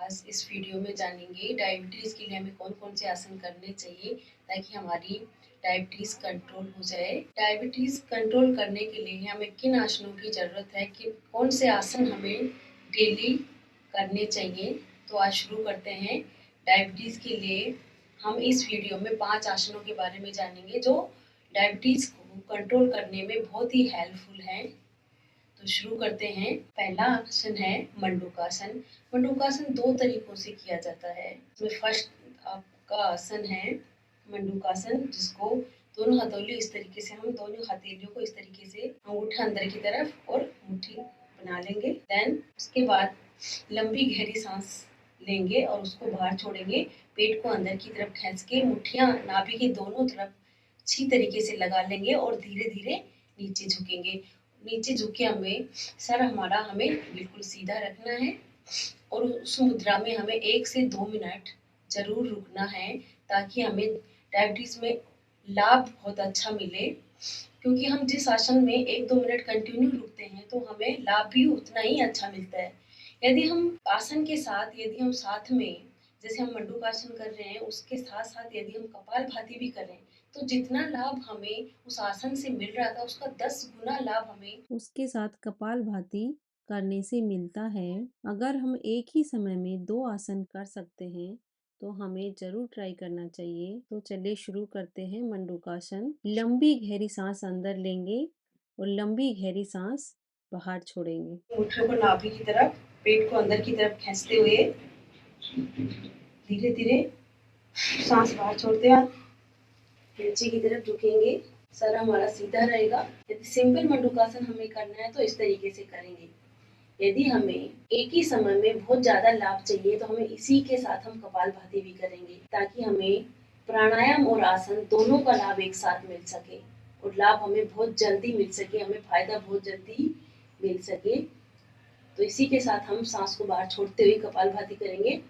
आज इस वीडियो में जानेंगे डायबिटीज़ के लिए हमें कौन कौन से आसन करने चाहिए ताकि हमारी डायबिटीज़ कंट्रोल हो जाए। डायबिटीज़ कंट्रोल करने के लिए हमें किन आसनों की ज़रूरत है, कि कौन से आसन हमें डेली करने चाहिए। तो आज शुरू करते हैं। डायबिटीज़ के लिए हम इस वीडियो में 5 आसनों के बारे में जानेंगे जो डायबिटीज़ को कंट्रोल करने में बहुत ही हेल्पफुल हैं। तो शुरू करते हैं। पहला आसन है मंडूकासन। मंडूकासन 2 तरीकों से किया जाता है। इसमें फर्स्ट आपका आसन है मंडूकासन, जिसको दोनों हथेली इस तरीके से, हम दोनों हथेलियों को इस तरीके से अंगूठा अंदर की तरफ और मुट्ठी बना लेंगे। देन उसके बाद लंबी गहरी सांस लेंगे और उसको बाहर छोड़ेंगे। पेट को अंदर की तरफ खींच के मुट्ठियां नाभि के दोनों तरफ अच्छी तरीके से लगा लेंगे और धीरे धीरे नीचे झुकेंगे। नीचे झुके सर हमें बिल्कुल सीधा रखना है और उस मुद्रा में हमें 1 से 2 मिनट जरूर रुकना है, ताकि हमें डायबिटीज में लाभ बहुत अच्छा मिले। क्योंकि हम जिस आसन में 1-2 मिनट कंटिन्यू रुकते हैं तो हमें लाभ भी उतना ही अच्छा मिलता है। यदि हम आसन के साथ, यदि हम साथ में, जैसे हम मंडूकासन कर रहे हैं उसके साथ साथ यदि हम कपालभाति भी करें तो जितना लाभ हमें उस आसन से मिल रहा था उसका 10 गुना लाभ हमें उसके साथ कपालभाति करने से मिलता है। अगर हम एक ही समय में 2 आसन कर सकते हैं तो हमें जरूर ट्राई करना चाहिए। तो चलिए शुरू करते हैं मंडूकासन। लंबी गहरी सांस अंदर लेंगे और लंबी गहरी सांस बाहर छोड़ेंगे। मुट्ठियों को नाभि की तरफ, पेट को अंदर की तरफ खींचते हुए धीरे धीरे सांस बाहर छोड़ते हैं, नीचे की तरफ झुकेंगे। सर हमारा सीधा रहेगा। यदि सिंपल मंडूकासन हमें करना है तो इस तरीके से करेंगे। यदि हमें एक ही समय में बहुत ज्यादा लाभ चाहिए तो हमें इसी के साथ हम कपालभाति भी करेंगे, ताकि हमें प्राणायाम और आसन दोनों का लाभ एक साथ मिल सके और लाभ हमें बहुत जल्दी मिल सके, हमें फायदा बहुत जल्दी मिल सके। तो इसी के साथ हम सांस को बाहर छोड़ते हुए कपालभाति करेंगे।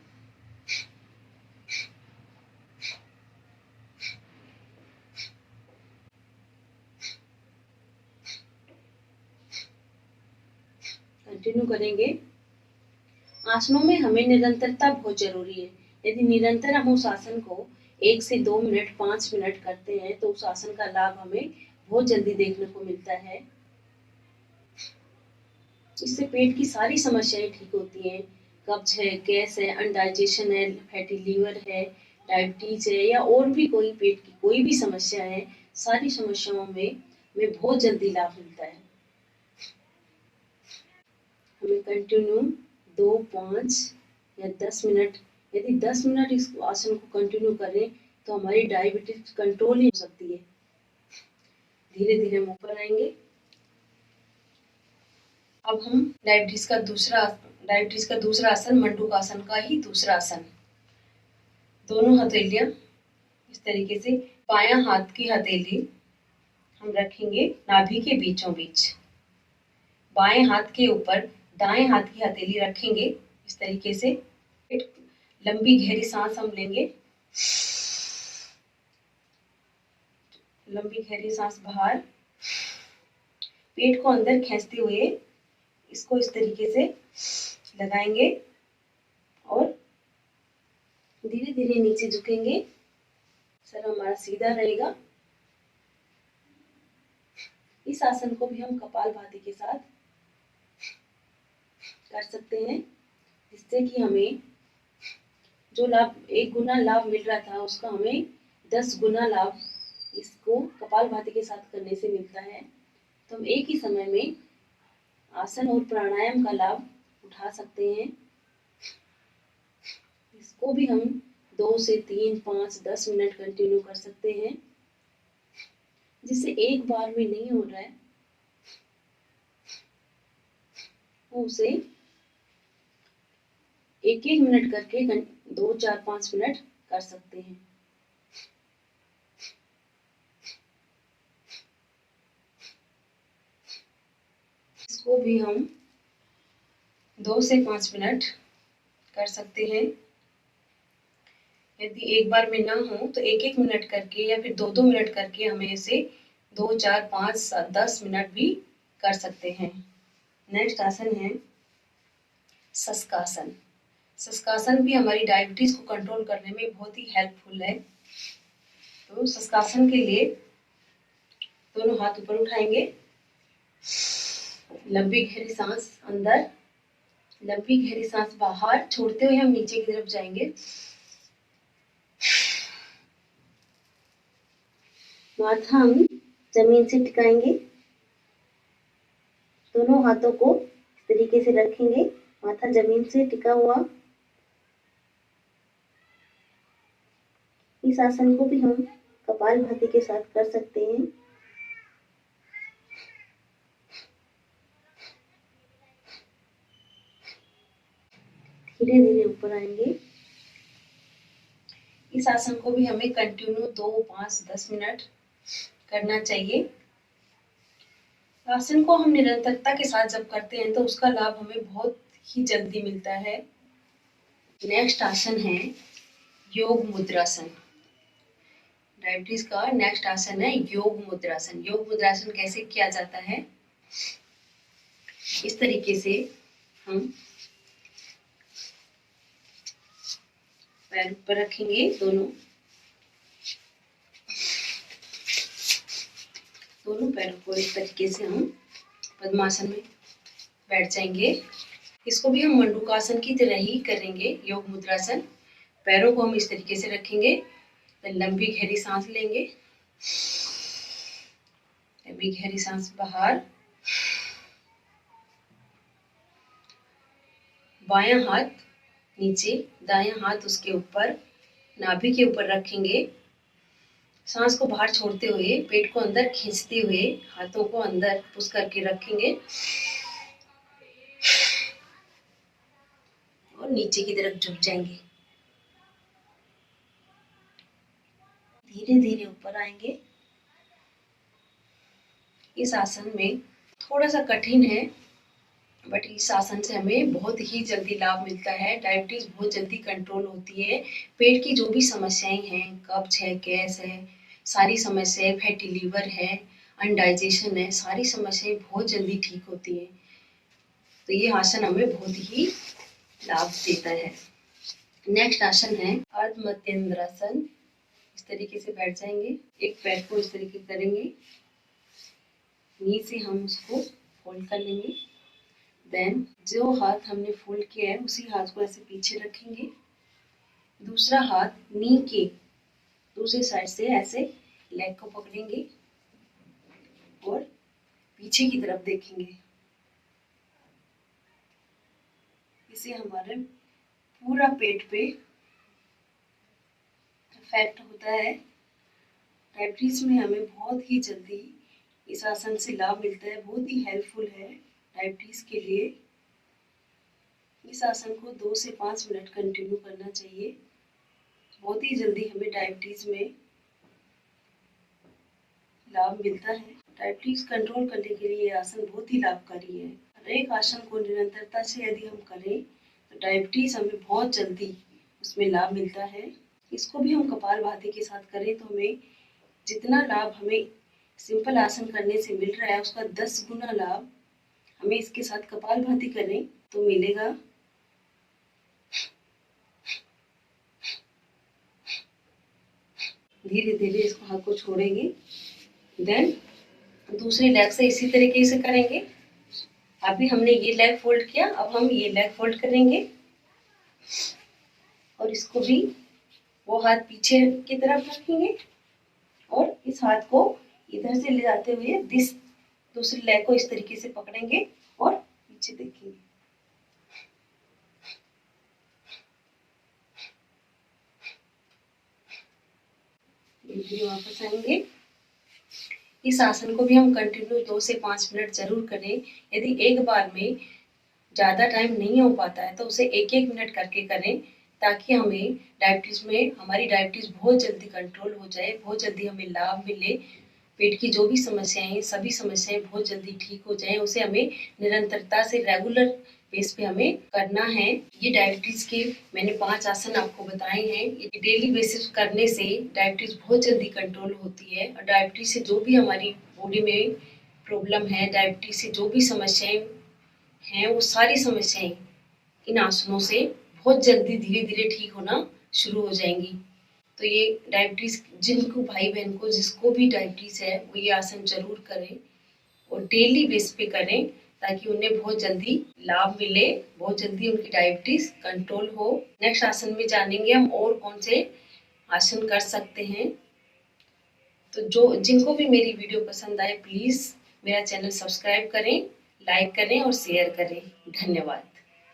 कंटिन्यू करेंगे। आसनों में हमें निरंतरता बहुत जरूरी है। यदि निरंतर हम उस आसन को 1 से 2 मिनट, 5 मिनट करते हैं तो उस आसन का लाभ हमें बहुत जल्दी देखने को मिलता है। इससे पेट की सारी समस्याएं ठीक होती हैं। कब्ज है, गैस है, अनडाइजेशन है, फैटी लीवर है, डायबिटीज है या और भी कोई पेट की कोई भी समस्या है, सारी समस्याओं में बहुत जल्दी लाभ मिलता है। हमें कंटिन्यू 2, 5 या 10 मिनट, यदि 10 मिनट इस आसन को कंटिन्यू करें तो हमारी डायबिटीज कंट्रोल ही हो सकती है। धीरे धीरे हम ऊपर आएंगे। अब हम डायबिटीज का दूसरा आसन, मंडूकासन का ही दूसरा आसन। दोनों हथेलियां इस तरीके से, बायां हाथ की हथेली हम रखेंगे नाभि के बीचों बीच, बाएं हाथ के ऊपर दाएं हाथ की हथेली रखेंगे इस तरीके से। लंबी गहरी सांस हम लेंगे, लंबी गहरी सांस बाहर, पेट को अंदर खींचते हुए इसको इस तरीके से लगाएंगे और धीरे धीरे नीचे झुकेंगे। सर हमारा सीधा रहेगा। इस आसन को भी हम कपालभाति के साथ कर सकते हैं, जिससे कि हमें जो लाभ 1 गुना लाभ मिल रहा था उसका हमें 10 गुना लाभ इसको कपालभाति के साथ करने से मिलता है। तो हम एक ही समय में आसन और प्राणायाम का लाभ उठा सकते हैं। इसको भी हम 2 से 3, 5, 10 मिनट कंटिन्यू कर सकते हैं, जिससे एक बार में नहीं हो रहा है वो उसे 1-1 मिनट करके 2, 4, 5 मिनट कर सकते हैं। इसको भी हम 2 से 5 मिनट कर सकते हैं। यदि एक बार में ना हो तो 1-1 मिनट करके या फिर 2-2 मिनट करके हमें इसे 2, 4, 5, 7, 10 मिनट भी कर सकते हैं। नेक्स्ट आसन है शशकासन। शशकासन भी हमारी डायबिटीज को कंट्रोल करने में बहुत ही हेल्पफुल है। तो शशकासन के लिए दोनों हाथ ऊपर उठाएंगे, लंबी गहरी सांस अंदर, लंबी गहरी सांस बाहर छोड़ते हुए हम नीचे की तरफ जाएंगे। माथा हम जमीन से टिकाएंगे, दोनों हाथों को इस तरीके से रखेंगे, माथा जमीन से टिका हुआ। इस आसन को भी हम कपालभाति के साथ कर सकते हैं। धीरे धीरे ऊपर आएंगे। इस आसन को भी हमें कंटिन्यू 2, 5, 10 मिनट करना चाहिए। आसन को हम निरंतरता के साथ जब करते हैं तो उसका लाभ हमें बहुत ही जल्दी मिलता है। नेक्स्ट आसन है योग मुद्रासन। डायबिटीज का नेक्स्ट आसन है योग मुद्रासन। योग मुद्रासन कैसे किया जाता है? इस तरीके से हम पैर ऊपर रखेंगे, दोनों पैरों को इस तरीके से हम पद्मासन में बैठ जाएंगे। इसको भी हम मंडूकासन की तरह ही करेंगे, योग मुद्रासन। पैरों को हम इस तरीके से रखेंगे, लंबी गहरी सांस लेंगे, लंबी गहरी सांस बाहर। बायां हाथ नीचे, दायां हाथ उसके ऊपर, नाभि के ऊपर रखेंगे। सांस को बाहर छोड़ते हुए, पेट को अंदर खींचते हुए, हाथों को अंदर पुश करके रखेंगे और नीचे की तरफ झुक जाएंगे। धीरे धीरे ऊपर आएंगे। इस आसन में थोड़ा सा कठिन है, बट इस आसन से हमें बहुत ही जल्दी लाभ मिलता है। डायबिटीज बहुत जल्दी कंट्रोल होती है। पेट की जो भी समस्याएं हैं, कब्ज है, गैस है, सारी समस्याएं, फैटी लीवर है, अनडाइजेशन है, सारी समस्याएं बहुत जल्दी ठीक होती हैं। तो ये आसन हमें बहुत ही लाभ देता है। नेक्स्ट आसन है अर्ध मध्येंद्रासन। इस तरीके से बैठ जाएंगे, एक पैर को इस तरीके करेंगे, नी से हम उसको फोल्ड कर लेंगे। देन जो हाथ हमने फोल्ड किया है उसी हाथ को ऐसे पीछे रखेंगे, दूसरा हाथ नी के दूसरी साइड से ऐसे लेग को पकड़ेंगे और पीछे की तरफ देखेंगे। इससे हमारे पूरा पेट पे इफेक्ट होता है। डायबिटीज में हमें बहुत ही जल्दी इस आसन से लाभ मिलता है, बहुत ही हेल्पफुल है डायबिटीज के लिए। इस आसन को 2 से 5 मिनट कंटिन्यू करना चाहिए। बहुत ही जल्दी हमें डायबिटीज में लाभ मिलता है। डायबिटीज कंट्रोल करने के लिए आसन बहुत ही लाभकारी है। हर एक आसन को निरंतरता से यदि हम करें तो डायबिटीज हमें बहुत जल्दी उसमें लाभ मिलता है। इसको भी हम कपालभाति के साथ करें तो हमें जितना लाभ हमें सिंपल आसन करने से मिल रहा है उसका 10 गुना लाभ हमें इसके साथ कपालभाति करें तो मिलेगा। धीरे धीरे इसको हाथ को छोड़ेंगे, देन दूसरी लेग से इसी तरीके से करेंगे। अभी हमने ये लेग फोल्ड किया, अब हम ये लेग फोल्ड करेंगे और इसको भी वो हाथ पीछे की तरफ रखेंगे और इस हाथ को इधर से ले जाते हुए दूसरी लेग को इस तरीके से पकड़ेंगे और पीछे देखेंगे। वापस आएंगे। इस आसन को भी हम कंटिन्यू 2 से 5 मिनट जरूर करें। यदि एक बार में ज़्यादा टाइम नहीं हो पाता है तो उसे 1-1 मिनट करके करें, ताकि हमें हमारी डायबिटीज़ बहुत जल्दी कंट्रोल हो जाए, बहुत जल्दी हमें लाभ मिले। पेट की जो भी समस्याएं हैं, सभी समस्याएं बहुत जल्दी ठीक हो जाएं। उसे हमें निरंतरता से रेगुलर बेस पे हमें करना है। ये डायबिटीज के मैंने 5 आसन आपको बताए हैं। ये डेली बेसिस करने से डायबिटीज बहुत जल्दी कंट्रोल होती है और डायबिटीज से जो भी हमारी बॉडी में प्रॉब्लम है, डायबिटीज से जो भी समस्याएं हैं, वो सारी समस्याएं इन आसनों से बहुत जल्दी धीरे धीरे ठीक होना शुरू हो जाएंगी। तो ये डायबिटीज़ जिनको भाई बहन को जिसको भी डायबिटीज़ है वो ये आसन जरूर करें और डेली बेस पे करें, ताकि उन्हें बहुत जल्दी लाभ मिले, बहुत जल्दी उनकी डायबिटीज़ कंट्रोल हो। नेक्स्ट आसन में जानेंगे हम और कौन से आसन कर सकते हैं। तो जो जिनको भी मेरी वीडियो पसंद आए प्लीज़ मेरा चैनल सब्सक्राइब करें, लाइक करें और शेयर करें। धन्यवाद।